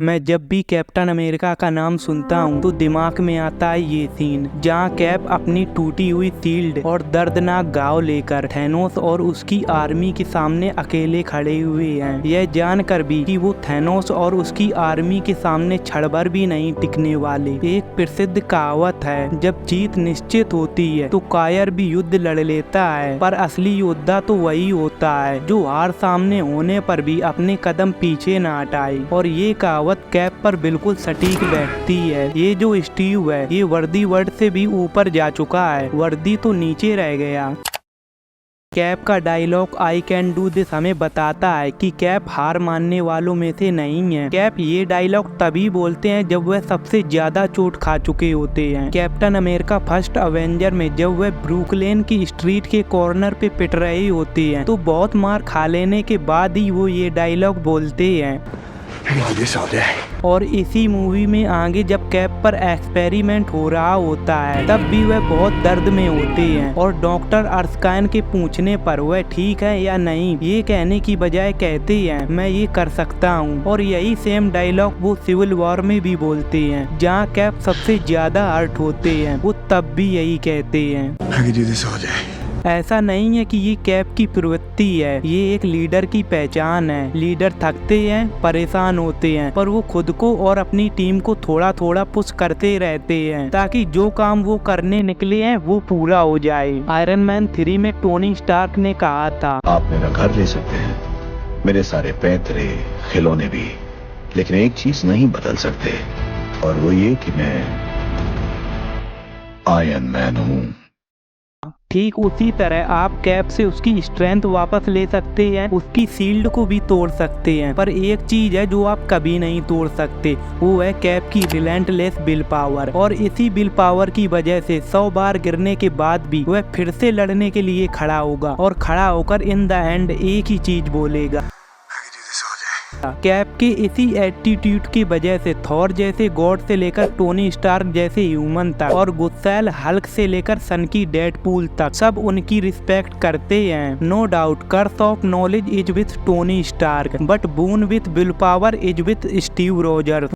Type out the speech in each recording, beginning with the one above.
मैं जब भी कैप्टन अमेरिका का नाम सुनता हूँ तो दिमाग में आता है ये सीन जहाँ कैप अपनी टूटी हुई शील्ड और दर्दनाक घाव लेकर थैनोस और उसकी आर्मी के सामने अकेले खड़े हुए हैं। यह जानकर भी कि वो थैनोस और उसकी आर्मी के सामने क्षणभर भी नहीं टिकने वाले। एक प्रसिद्ध कहावत है, जब जीत निश्चित होती है तो कायर भी युद्ध लड़ लेता है, पर असली योद्धा तो वही होता है जो हार सामने होने पर भी अपने कदम पीछे न हटाए। और ये कहावत कैप पर बिल्कुल सटीक बैठती है। ये जो स्टीव है ये वर्दी वर्ड से भी ऊपर जा चुका है, वर्दी तो नीचे रह गया। कैप का dialogue I can do this हमें बताता है कि कैप हार मानने वालों में से नहीं है। कैप ये डायलॉग तभी बोलते हैं जब वह सबसे ज्यादा चोट खा चुके होते हैं। कैप्टन अमेरिका फर्स्ट अवेंजर में जब वह ब्रुकलिन की स्ट्रीट के कॉर्नर पे पिट रहे होते हैं तो बहुत मार खा लेने के बाद ही वो ये डायलॉग बोलते हैं। और इसी मूवी में आगे जब कैप पर एक्सपेरिमेंट हो रहा होता है तब भी वह बहुत दर्द में होते हैं और डॉक्टर अर्स्काइन के पूछने पर वह ठीक है या नहीं ये कहने की बजाय कहते हैं मैं ये कर सकता हूँ। और यही सेम डायलॉग वो सिविल वॉर में भी बोलते हैं जहाँ कैप सबसे ज्यादा हर्ट होते हैं, वो तब भी यही कहते हैं। ऐसा नहीं है कि ये कैप की प्रवृत्ति है, ये एक लीडर की पहचान है। लीडर थकते हैं, परेशान होते हैं, पर वो खुद को और अपनी टीम को थोड़ा थोड़ा पुश करते रहते हैं ताकि जो काम वो करने निकले हैं वो पूरा हो जाए। आयरन मैन 3 में टोनी स्टार्क ने कहा था, आप मेरा घर ले सकते हैं, मेरे सारे पैतरे खिलौने भी, लेकिन एक चीज नहीं बदल सकते और वो ये कि मैं आयरन मैन हूँ। ठीक उसी तरह आप कैप से उसकी स्ट्रेंथ वापस ले सकते हैं, उसकी शील्ड को भी तोड़ सकते हैं, पर एक चीज है जो आप कभी नहीं तोड़ सकते, वो है कैप की रिलेंटलेस विल पावर। और इसी विल पावर की वजह से 100 बार गिरने के बाद भी वह फिर से लड़ने के लिए खड़ा होगा और खड़ा होकर इन द एंड एक ही चीज बोलेगा। कैप के इसी एटीट्यूड की वजह से थॉर जैसे गॉड से लेकर टोनी स्टार्क जैसे ह्यूमन तक और गुस्सैल हल्क से लेकर सन की डेडपूल तक सब उनकी रिस्पेक्ट करते हैं। No doubt curse of knowledge is with Tony Stark but boon with will power is with Steve Rogers.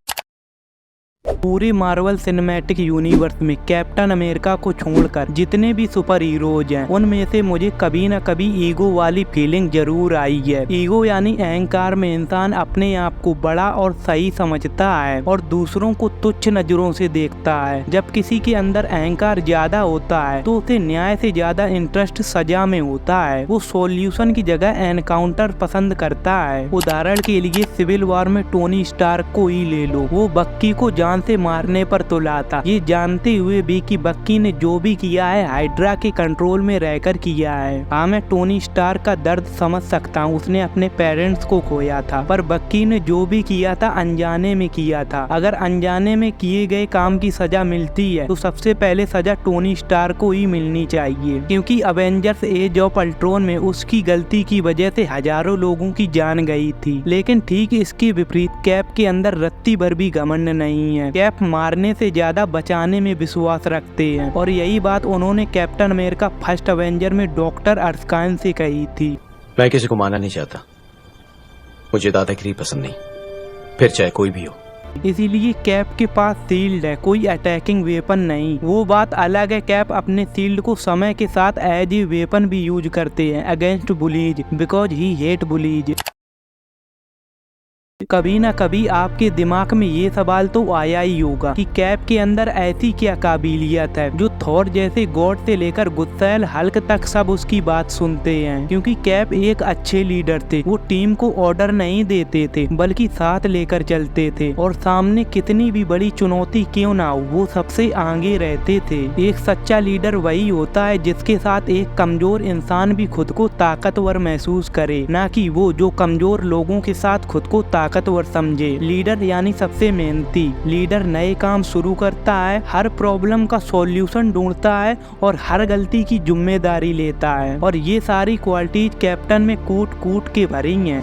पूरे मार्वल सिनेमैटिक यूनिवर्स में कैप्टन अमेरिका को छोड़कर जितने भी सुपर हीरोज हैं उनमें से मुझे कभी न कभी ईगो वाली फीलिंग जरूर आई है। ईगो यानी अहंकार में इंसान अपने आप को बड़ा और सही समझता है और दूसरों को तुच्छ नजरों से देखता है। जब किसी के अंदर अहंकार ज्यादा होता है तो उसे न्याय से ज्यादा इंटरेस्ट सजा में होता है, वो सॉल्यूशन की जगह एनकाउंटर पसंद करता है। उदाहरण के लिए सिविल वॉर में टोनी स्टार्क को ही ले लो, वो बक्की को जान से मारने पर तुला था, ये जानते हुए भी कि बक्की ने जो भी किया है हाइड्रा के कंट्रोल में रहकर किया है। हाँ, मैं टोनी स्टार्क का दर्द समझ सकता हूँ, उसने अपने पेरेंट्स को खोया था, पर बक्की ने जो भी किया था अनजाने में किया था। अगर अनजाने में किए गए काम की सजा मिलती है तो सबसे पहले सजा टोनी स्टार्क को ही मिलनी चाहिए, क्योंकि अवेंजर्स एज ऑफ अल्ट्रॉन में उसकी गलती की वजह से हजारों लोगों की जान गई थी। लेकिन ठीक इसके विपरीत कैप के अंदर रत्ती भर भी घमंड नहीं है। कैप मारने से ज्यादा बचाने में विश्वास रखते हैं और यही बात उन्होंने कैप्टन अमेरिका फर्स्ट अवेंजर में डॉक्टर अर्स्काइन से कही थी। मैं किसी को मारना नहीं चाहता, मुझे दादागिरी पसंद नहीं, फिर चाहे कोई भी हो। इसीलिए कैप के पास शील्ड है, कोई अटैकिंग वेपन नहीं। वो बात अलग है, कैप अपने शील्ड को समय के साथ एज ए वेपन भी यूज करते हैं against bullies because he hate bullies. कभी ना कभी आपके दिमाग में ये सवाल तो आया ही होगा कि कैप के अंदर ऐसी क्या काबिलियत है जो थॉर जैसे गॉड से लेकर गुस्सैल हल्क तक सब उसकी बात सुनते हैं। क्योंकि कैप एक अच्छे लीडर थे, वो टीम को ऑर्डर नहीं देते थे बल्कि साथ लेकर चलते थे और सामने कितनी भी बड़ी चुनौती क्यों ना हो वो सबसे आगे रहते थे। एक सच्चा लीडर वही होता है जिसके साथ एक कमजोर इंसान भी खुद को ताकतवर महसूस करे, ना कि वो जो कमजोर लोगों के साथ खुद को ताकतवर समझे। लीडर यानी सबसे मेहनती। लीडर नए काम शुरू करता है, हर प्रॉब्लम का सॉल्यूशन ढूंढता है और हर गलती की जिम्मेदारी लेता है। और ये सारी क्वालिटीज कैप्टन में कूट कूट के भरी हैं।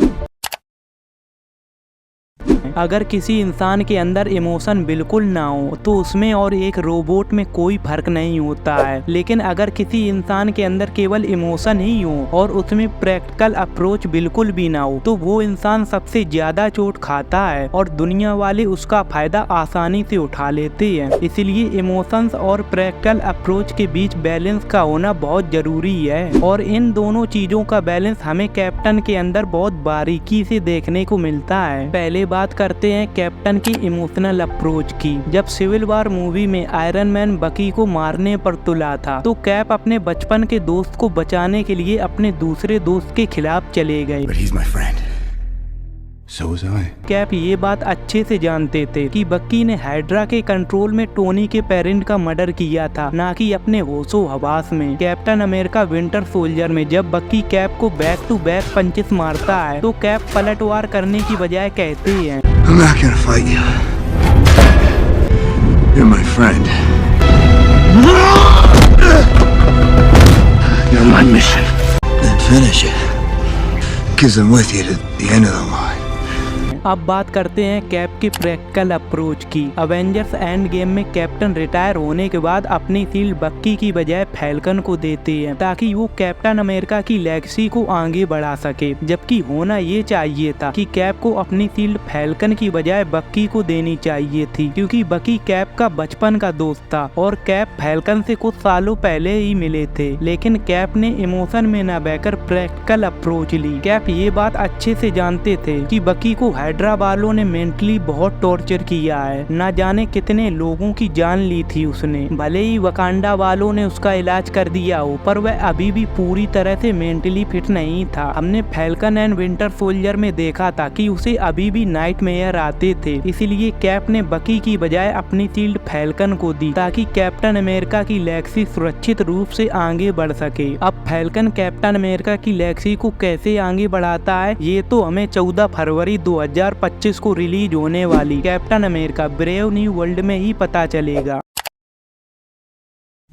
हैं। अगर किसी इंसान के अंदर इमोशन बिल्कुल ना हो तो उसमें और एक रोबोट में कोई फर्क नहीं होता है, लेकिन अगर किसी इंसान के अंदर केवल इमोशन ही हो और उसमें प्रैक्टिकल अप्रोच बिल्कुल भी ना हो तो वो इंसान सबसे ज्यादा चोट खाता है और दुनिया वाले उसका फायदा आसानी से उठा लेते हैं। इसलिए इमोशंस और प्रैक्टिकल अप्रोच के बीच बैलेंस का होना बहुत जरूरी है और इन दोनों चीजों का बैलेंस हमें कैप्टन के अंदर बहुत बारीकी से देखने को मिलता है। पहले बात करते हैं कैप्टन की इमोशनल अप्रोच की। जब सिविल वॉर मूवी में आयरन मैन बकी को मारने पर तुला था तो कैप अपने बचपन के दोस्त को बचाने के लिए अपने दूसरे दोस्त के खिलाफ चले गए। But he's my friend. So was I. Cap ये बात अच्छे से जानते थे कि बक्की ने हाइड्रा के कंट्रोल में टोनी के पेरेंट का मर्डर किया था, ना कि अपने होशो हवास में। कैप्टन अमेरिका विंटर सोल्जर में जब बक्की कैप को बैक टू बैक पंचेस मारता है तो कैप पलटवार करने की बजाय कहते हैं, I'm not gonna fight you. You're my friend. You're my mission. Then finish it. 'Cause I'm with you to the end of the line. अब बात करते हैं कैप की प्रैक्टिकल अप्रोच की। अवेंजर्स एंड गेम में कैप्टन रिटायर होने के बाद अपनी शील्ड बक्की की बजाय फैल्कन को देते हैं ताकि वो कैप्टन अमेरिका की लेगेसी को आगे बढ़ा सके, जबकि होना ये चाहिए था कि कैप को अपनी शील्ड फैल्कन की बजाय बक्की को देनी चाहिए थी, क्योंकि बक्की कैप का बचपन का दोस्त था और कैप फैल्कन से कुछ सालों पहले ही मिले थे। लेकिन कैप ने इमोशन में न बहकर प्रैक्टिकल अप्रोच ली। कैप ये बात अच्छे से जानते थे कि बक्की को हाइड्रा वालों ने मेंटली बहुत टॉर्चर किया है, ना जाने कितने लोगों की जान ली थी उसने। भले ही वकांडा वालों ने उसका इलाज कर दिया हो पर वह अभी भी पूरी तरह से मेंटली फिट नहीं था। हमने फैल्कन एंड विंटर सोल्जर में देखा था कि उसे अभी भी नाइटमेयर आते थे, इसलिए कैप ने बकी की बजाय अपनी शील्ड फैल्कन को दी ताकि कैप्टन अमेरिका की लेगेसी सुरक्षित रूप से आगे बढ़ सके। अब फैल्कन कैप्टन अमेरिका की लेगेसी को कैसे आगे बढ़ाता है ये तो हमें 14 फरवरी 2025 को रिलीज होने वाली captain America brave new world में ही पता चलेगा।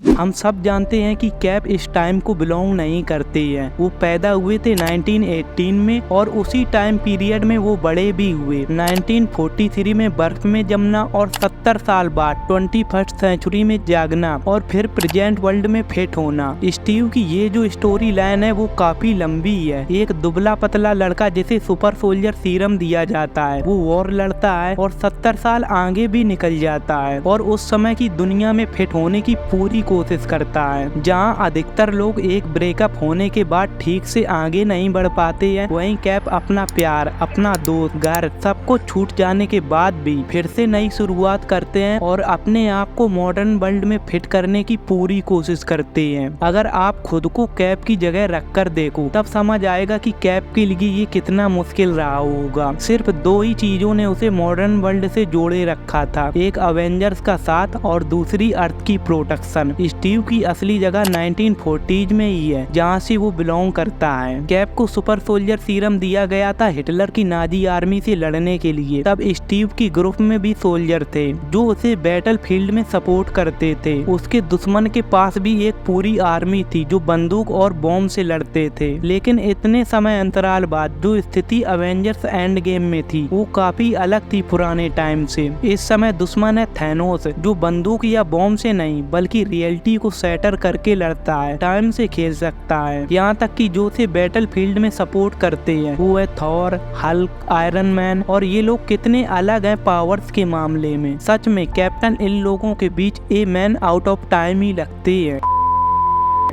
हम सब जानते हैं कि कैप इस टाइम को बिलोंग नहीं करते हैं। वो पैदा हुए थे 1918 में और उसी टाइम पीरियड में वो बड़े भी हुए। 1943 में बर्फ में जमना और 70 साल बाद 21st सेंचुरी में जागना और फिर प्रेजेंट वर्ल्ड में फिट होना। स्टीव की ये जो स्टोरी लाइन है वो काफी लंबी है। एक दुबला पतला लड़का जिसे सुपर सोल्जर सीरम दिया जाता है, वो वॉर लड़ता है और 70 साल आगे भी निकल जाता है और उस समय की दुनिया में फिट होने की पूरी कोशिश करता है। जहां अधिकतर लोग एक ब्रेकअप होने के बाद ठीक से आगे नहीं बढ़ पाते हैं, वहीं कैप अपना प्यार, अपना दोस्त, घर सब कुछ छूट जाने के बाद भी फिर से नई शुरुआत करते हैं और अपने आप को मॉडर्न वर्ल्ड में फिट करने की पूरी कोशिश करते हैं। अगर आप खुद को कैप की जगह रखकर देखो तब समझ आएगा कि कैप के लिए ये कितना मुश्किल रहा होगा। सिर्फ 2 ही चीजों ने उसे मॉडर्न वर्ल्ड से जोड़े रखा था, एक अवेंजर्स का साथ और दूसरी अर्थ की प्रोटेक्शन। स्टीव की असली जगह 1940s में ही है जहाँ से वो बिलोंग करता है। कैप को सुपर सोल्जर सीरम दिया गया था हिटलर की नाजी आर्मी से लड़ने के लिए। तब स्टीव की ग्रुप में भी सोल्जर थे जो उसे बैटल फील्ड में सपोर्ट करते थे। उसके दुश्मन के पास भी एक पूरी आर्मी थी जो बंदूक और बॉम्ब से लड़ते थे। लेकिन इतने समय अंतराल बाद जो स्थिति अवेंजर्स एंड गेम में थी वो काफी अलग थी पुराने टाइम से। इस समय दुश्मन है थैनोस जो बंदूक या बॉम्ब से नहीं बल्कि रियलिटी को सैटर करके लड़ता है, टाइम से खेल सकता है। यहाँ तक कि जो से बैटल फील्ड में सपोर्ट करते हैं वो है थॉर, हल्क, आयरन मैन और ये लोग कितने अलग हैं पावर्स के मामले में। सच में कैप्टन इन लोगों के बीच a man out of time ही लगते हैं।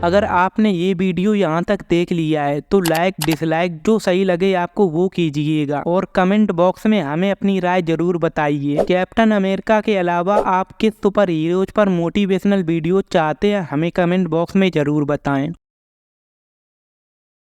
अगर आपने ये वीडियो यहाँ तक देख लिया है तो लाइक डिसलाइक जो सही लगे आपको वो कीजिएगा और कमेंट बॉक्स में हमें अपनी राय जरूर बताइए। कैप्टन अमेरिका के अलावा आप किस सुपर हीरोज पर मोटिवेशनल वीडियो चाहते हैं हमें कमेंट बॉक्स में जरूर बताएं।